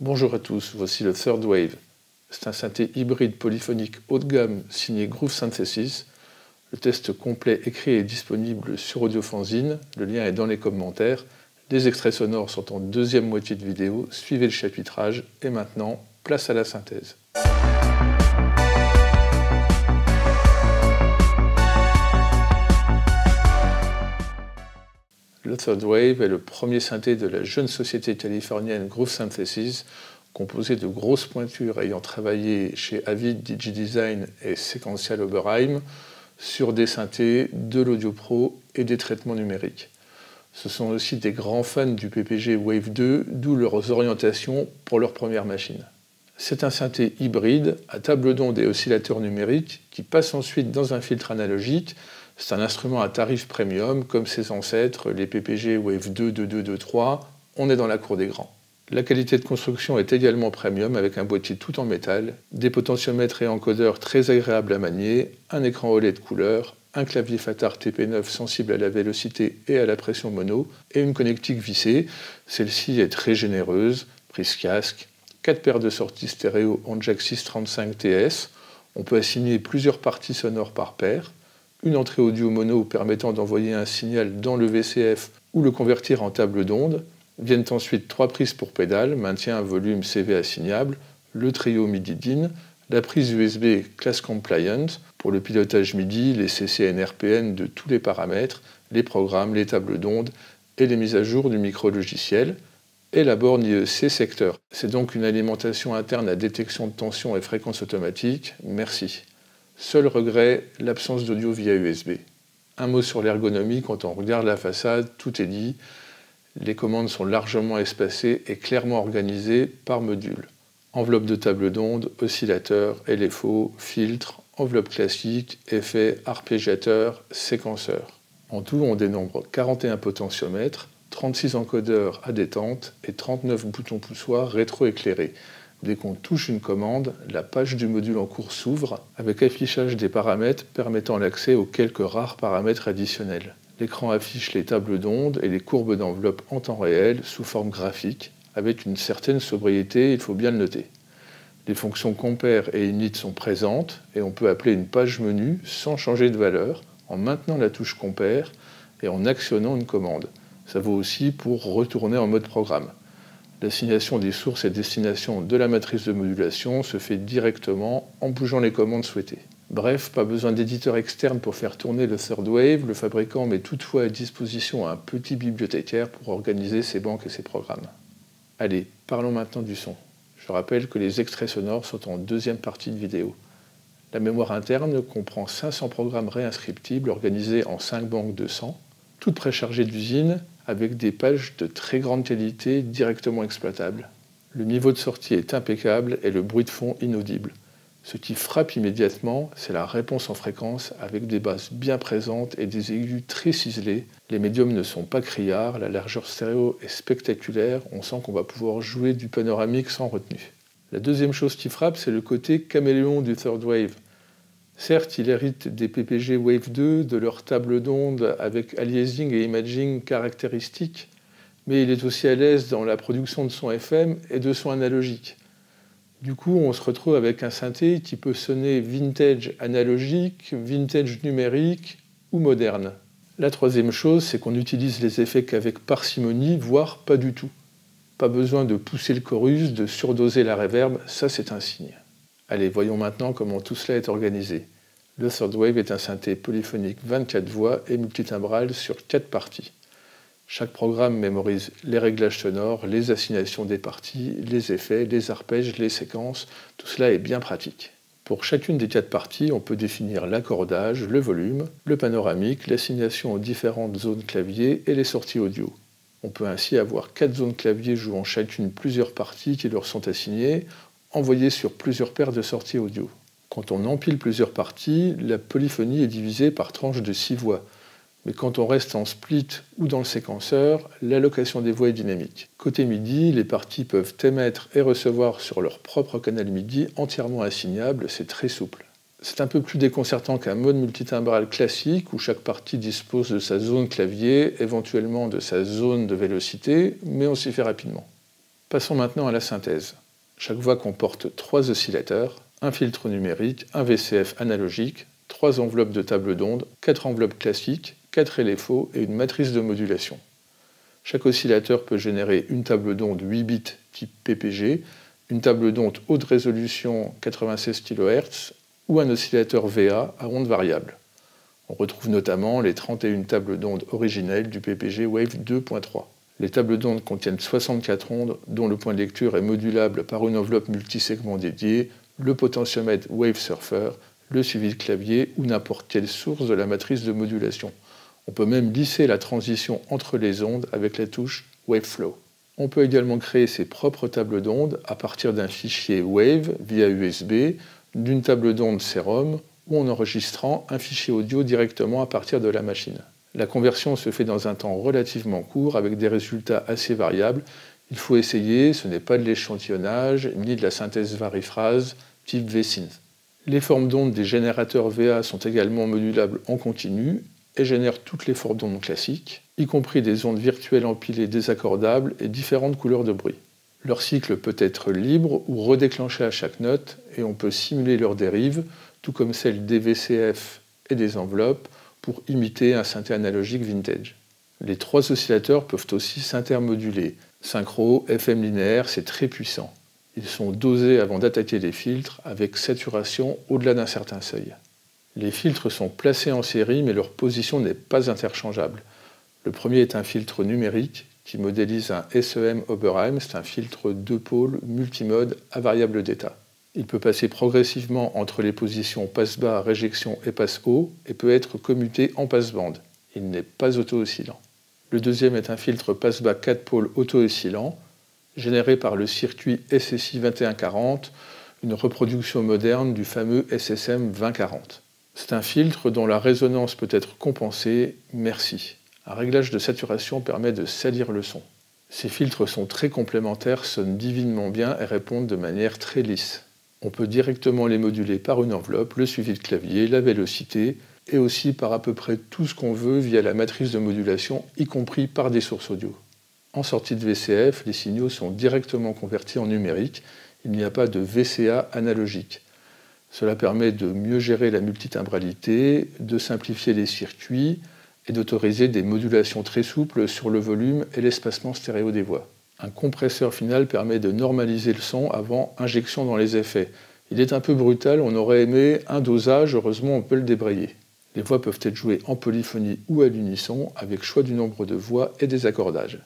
Bonjour à tous, voici le Third Wave. C'est un synthé hybride polyphonique haut de gamme signé Groove Synthesis. Le test complet écrit est disponible sur Audiofanzine, le lien est dans les commentaires. Les extraits sonores sont en deuxième moitié de vidéo, suivez le chapitrage et maintenant, place à la synthèse. Le Third Wave est le premier synthé de la jeune société californienne Groove Synthesis, composé de grosses pointures ayant travaillé chez Avid DigiDesign et Sequential Oberheim sur des synthés, de l'audio pro et des traitements numériques. Ce sont aussi des grands fans du PPG Wave 2, d'où leurs orientations pour leur première machine. C'est un synthé hybride à table d'onde et oscillateur numérique qui passe ensuite dans un filtre analogique. C'est un instrument à tarif premium, comme ses ancêtres, les PPG Wave 2, 2223, on est dans la cour des grands. La qualité de construction est également premium, avec un boîtier tout en métal, des potentiomètres et encodeurs très agréables à manier, un écran OLED couleur, un clavier Fatart TP9 sensible à la vélocité et à la pression mono, et une connectique vissée. Celle-ci est très généreuse, prise casque, 4 paires de sorties stéréo en jack 635 TS, on peut assigner plusieurs parties sonores par paire, une entrée audio mono permettant d'envoyer un signal dans le VCF ou le convertir en table d'onde. Viennent ensuite 3 prises pour pédales, maintien, volume, CV assignable, le trio MIDI DIN, la prise USB Class Compliant pour le pilotage MIDI, les CCNRPN de tous les paramètres, les programmes, les tables d'onde et les mises à jour du micro-logiciel, et la borne IEC secteur. C'est donc une alimentation interne à détection de tension et fréquence automatique, merci. Seul regret, l'absence d'audio via USB. Un mot sur l'ergonomie, quand on regarde la façade, tout est dit. Les commandes sont largement espacées et clairement organisées par module. Enveloppe de table d'onde, oscillateur, LFO, filtre, enveloppe classique, effet, arpégiateur, séquenceur. En tout, on dénombre 41 potentiomètres, 36 encodeurs à détente et 39 boutons poussoirs rétro-éclairés. Dès qu'on touche une commande, la page du module en cours s'ouvre avec affichage des paramètres permettant l'accès aux quelques rares paramètres additionnels. L'écran affiche les tables d'onde et les courbes d'enveloppe en temps réel sous forme graphique, avec une certaine sobriété, il faut bien le noter. Les fonctions compare et init sont présentes et on peut appeler une page menu sans changer de valeur en maintenant la touche compare et en actionnant une commande. Ça vaut aussi pour retourner en mode programme. L'assignation des sources et destinations de la matrice de modulation se fait directement en bougeant les commandes souhaitées. Bref, pas besoin d'éditeur externe pour faire tourner le Third Wave, le fabricant met toutefois à disposition un petit bibliothécaire pour organiser ses banques et ses programmes. Allez, parlons maintenant du son. Je rappelle que les extraits sonores sont en deuxième partie de vidéo. La mémoire interne comprend 500 programmes réinscriptibles organisés en 5 banques de 100, toutes préchargées d'usine, avec des pages de très grande qualité directement exploitables. Le niveau de sortie est impeccable et le bruit de fond inaudible. Ce qui frappe immédiatement, c'est la réponse en fréquence avec des basses bien présentes et des aigus très ciselés. Les médiums ne sont pas criards, la largeur stéréo est spectaculaire, on sent qu'on va pouvoir jouer du panoramique sans retenue. La deuxième chose qui frappe, c'est le côté caméléon du Third Wave. Certes, il hérite des PPG Wave 2, de leur table d'onde avec aliasing et imaging caractéristiques, mais il est aussi à l'aise dans la production de son FM et de son analogique. Du coup, on se retrouve avec un synthé qui peut sonner vintage analogique, vintage numérique ou moderne. La troisième chose, c'est qu'on utilise les effets qu'avec parcimonie, voire pas du tout. Pas besoin de pousser le chorus, de surdoser la reverb, ça c'est un signe. Allez, voyons maintenant comment tout cela est organisé. Le Third Wave est un synthé polyphonique 24 voix et multitimbral sur 4 parties. Chaque programme mémorise les réglages sonores, les assignations des parties, les effets, les arpèges, les séquences, tout cela est bien pratique. Pour chacune des 4 parties, on peut définir l'accordage, le volume, le panoramique, l'assignation aux différentes zones clavier et les sorties audio. On peut ainsi avoir 4 zones clavier jouant chacune plusieurs parties qui leur sont assignées, envoyées sur plusieurs paires de sorties audio. Quand on empile plusieurs parties, la polyphonie est divisée par tranches de 6 voix. Mais quand on reste en split ou dans le séquenceur, l'allocation des voix est dynamique. Côté MIDI, les parties peuvent émettre et recevoir sur leur propre canal MIDI entièrement assignable, c'est très souple. C'est un peu plus déconcertant qu'un mode multitimbral classique où chaque partie dispose de sa zone clavier, éventuellement de sa zone de vélocité, mais on s'y fait rapidement. Passons maintenant à la synthèse. Chaque voix comporte 3 oscillateurs, un filtre numérique, un VCF analogique, 3 enveloppes de table d'onde, 4 enveloppes classiques, 4 LFO et une matrice de modulation. Chaque oscillateur peut générer une table d'onde 8 bits type PPG, une table d'onde haute résolution 96 kHz ou un oscillateur VA à onde variable. On retrouve notamment les 31 tables d'onde originelles du PPG Wave 2.3. Les tables d'onde contiennent 64 ondes dont le point de lecture est modulable par une enveloppe multisegment dédiée, le potentiomètre Wave Surfer, le suivi de clavier ou n'importe quelle source de la matrice de modulation. On peut même lisser la transition entre les ondes avec la touche Waveflow. On peut également créer ses propres tables d'ondes à partir d'un fichier Wave via USB, d'une table d'onde Serum ou en enregistrant un fichier audio directement à partir de la machine. La conversion se fait dans un temps relativement court avec des résultats assez variables. Il faut essayer, ce n'est pas de l'échantillonnage ni de la synthèse variphrase type V-Synth. Les formes d'ondes des générateurs VA sont également modulables en continu et génèrent toutes les formes d'ondes classiques, y compris des ondes virtuelles empilées désaccordables et différentes couleurs de bruit. Leur cycle peut être libre ou redéclenché à chaque note et on peut simuler leurs dérives, tout comme celles des VCF et des enveloppes, pour imiter un synthé analogique vintage. Les 3 oscillateurs peuvent aussi s'intermoduler. Synchro, FM linéaire, c'est très puissant. Ils sont dosés avant d'attaquer les filtres avec saturation au-delà d'un certain seuil. Les filtres sont placés en série mais leur position n'est pas interchangeable. Le premier est un filtre numérique qui modélise un SEM Oberheim, c'est un filtre 2 pôles multimode à variable d'état. Il peut passer progressivement entre les positions passe-bas, réjection et passe-haut et peut être commuté en passe-bande. Il n'est pas auto-oscillant. Le deuxième est un filtre passe-bas 4 pôles auto-oscillant, généré par le circuit SSI 2140, une reproduction moderne du fameux SSM 2040. C'est un filtre dont la résonance peut être compensée, merci. Un réglage de saturation permet de salir le son. Ces filtres sont très complémentaires, sonnent divinement bien et répondent de manière très lisse. On peut directement les moduler par une enveloppe, le suivi de clavier, la vélocité, et aussi par à peu près tout ce qu'on veut via la matrice de modulation, y compris par des sources audio. En sortie de VCF, les signaux sont directement convertis en numérique, il n'y a pas de VCA analogique. Cela permet de mieux gérer la multitimbralité, de simplifier les circuits et d'autoriser des modulations très souples sur le volume et l'espacement stéréo des voix. Un compresseur final permet de normaliser le son avant injection dans les effets. Il est un peu brutal, on aurait aimé un dosage, heureusement on peut le débrayer. Les voix peuvent être jouées en polyphonie ou à l'unisson, avec choix du nombre de voix et des accordages.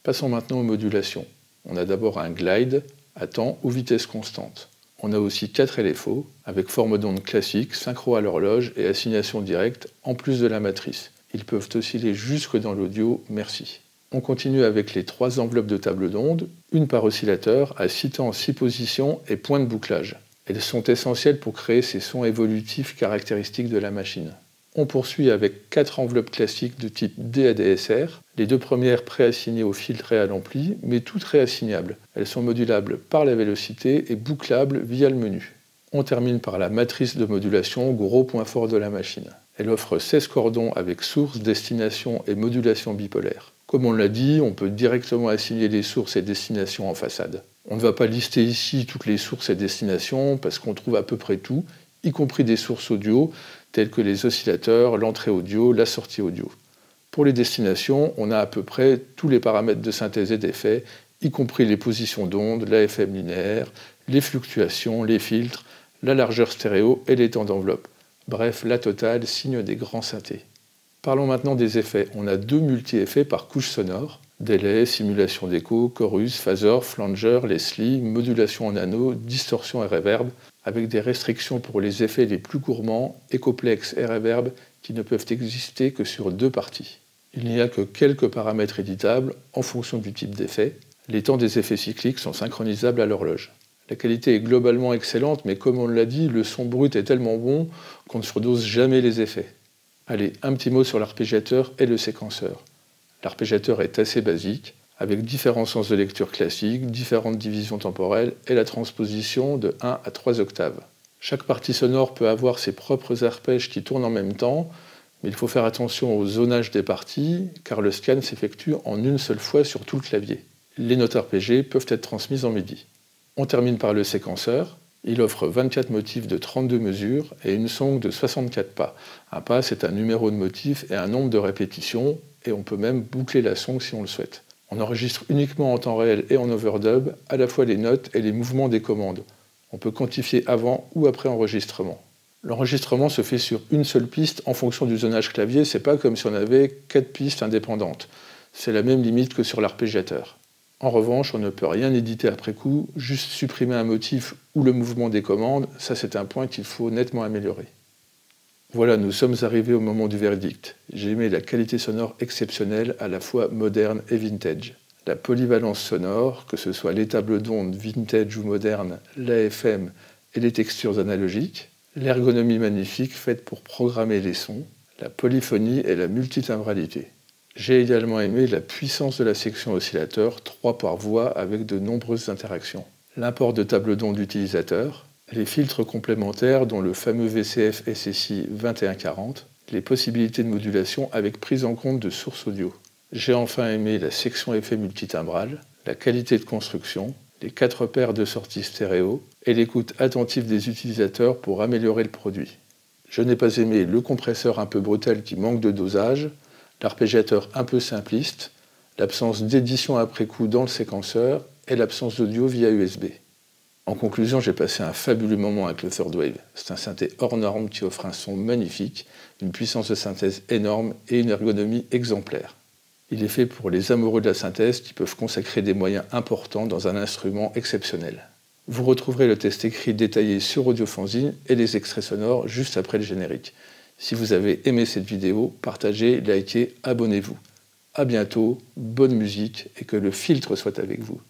Passons maintenant aux modulations. On a d'abord un glide à temps ou vitesse constante. On a aussi 4 LFO, avec forme d'onde classique, synchro à l'horloge et assignation directe, en plus de la matrice. Ils peuvent osciller jusque dans l'audio, merci. On continue avec les 3 enveloppes de table d'onde, une par oscillateur, à 6 temps, 6 positions et point de bouclage. Elles sont essentielles pour créer ces sons évolutifs caractéristiques de la machine. On poursuit avec 4 enveloppes classiques de type DADSR, les 2 premières préassignées au filtre et à l'ampli, mais toutes réassignables. Elles sont modulables par la vélocité et bouclables via le menu. On termine par la matrice de modulation, gros point fort de la machine. Elle offre 16 cordons avec source, destination et modulation bipolaire. Comme on l'a dit, on peut directement assigner les sources et destinations en façade. On ne va pas lister ici toutes les sources et destinations parce qu'on trouve à peu près tout, y compris des sources audio telles que les oscillateurs, l'entrée audio, la sortie audio. Pour les destinations, on a à peu près tous les paramètres de synthèse et d'effet, y compris les positions d'onde, la FM linéaire, les fluctuations, les filtres, la largeur stéréo et les temps d'enveloppe. Bref, la totale signe des grands synthés. Parlons maintenant des effets. On a 2 multi-effets par couche sonore. Délai, simulation d'écho, chorus, phaser, flanger, Leslie, modulation en anneau, distorsion et reverb, avec des restrictions pour les effets les plus gourmands, écoplex et reverb, qui ne peuvent exister que sur 2 parties. Il n'y a que quelques paramètres éditables en fonction du type d'effet. Les temps des effets cycliques sont synchronisables à l'horloge. La qualité est globalement excellente, mais comme on l'a dit, le son brut est tellement bon qu'on ne surdose jamais les effets. Allez, un petit mot sur l'arpégiateur et le séquenceur. L'arpégiateur est assez basique, avec différents sens de lecture classiques, différentes divisions temporelles et la transposition de 1 à 3 octaves. Chaque partie sonore peut avoir ses propres arpèges qui tournent en même temps, mais il faut faire attention au zonage des parties, car le scan s'effectue en une seule fois sur tout le clavier. Les notes arpégées peuvent être transmises en MIDI. On termine par le séquenceur. Il offre 24 motifs de 32 mesures et une song de 64 pas. Un pas, c'est un numéro de motif et un nombre de répétitions, et on peut même boucler la song si on le souhaite. On enregistre uniquement en temps réel et en overdub à la fois les notes et les mouvements des commandes. On peut quantifier avant ou après enregistrement. L'enregistrement se fait sur une seule piste en fonction du zonage clavier, c'est pas comme si on avait 4 pistes indépendantes. C'est la même limite que sur l'arpégiateur. En revanche, on ne peut rien éditer après coup, juste supprimer un motif ou le mouvement des commandes, ça c'est un point qu'il faut nettement améliorer. Voilà, nous sommes arrivés au moment du verdict. J'ai aimé la qualité sonore exceptionnelle, à la fois moderne et vintage. La polyvalence sonore, que ce soit les tables d'ondes vintage ou modernes, l'AFM et les textures analogiques, l'ergonomie magnifique faite pour programmer les sons, la polyphonie et la multitimbralité. J'ai également aimé la puissance de la section oscillateur, 3 par voix avec de nombreuses interactions. L'import de tables d'ondes d'utilisateurs, les filtres complémentaires dont le fameux VCF SSI 2140, les possibilités de modulation avec prise en compte de sources audio. J'ai enfin aimé la section effet multitimbrale, la qualité de construction, les 4 paires de sorties stéréo et l'écoute attentive des utilisateurs pour améliorer le produit. Je n'ai pas aimé le compresseur un peu brutal qui manque de dosage, l'arpégiateur un peu simpliste, l'absence d'édition après coup dans le séquenceur et l'absence d'audio via USB. En conclusion, j'ai passé un fabuleux moment avec le Third Wave. C'est un synthé hors norme qui offre un son magnifique, une puissance de synthèse énorme et une ergonomie exemplaire. Il est fait pour les amoureux de la synthèse qui peuvent consacrer des moyens importants dans un instrument exceptionnel. Vous retrouverez le test écrit détaillé sur Audiofanzine et les extraits sonores juste après le générique. Si vous avez aimé cette vidéo, partagez, likez, abonnez-vous. A bientôt, bonne musique et que le filtre soit avec vous.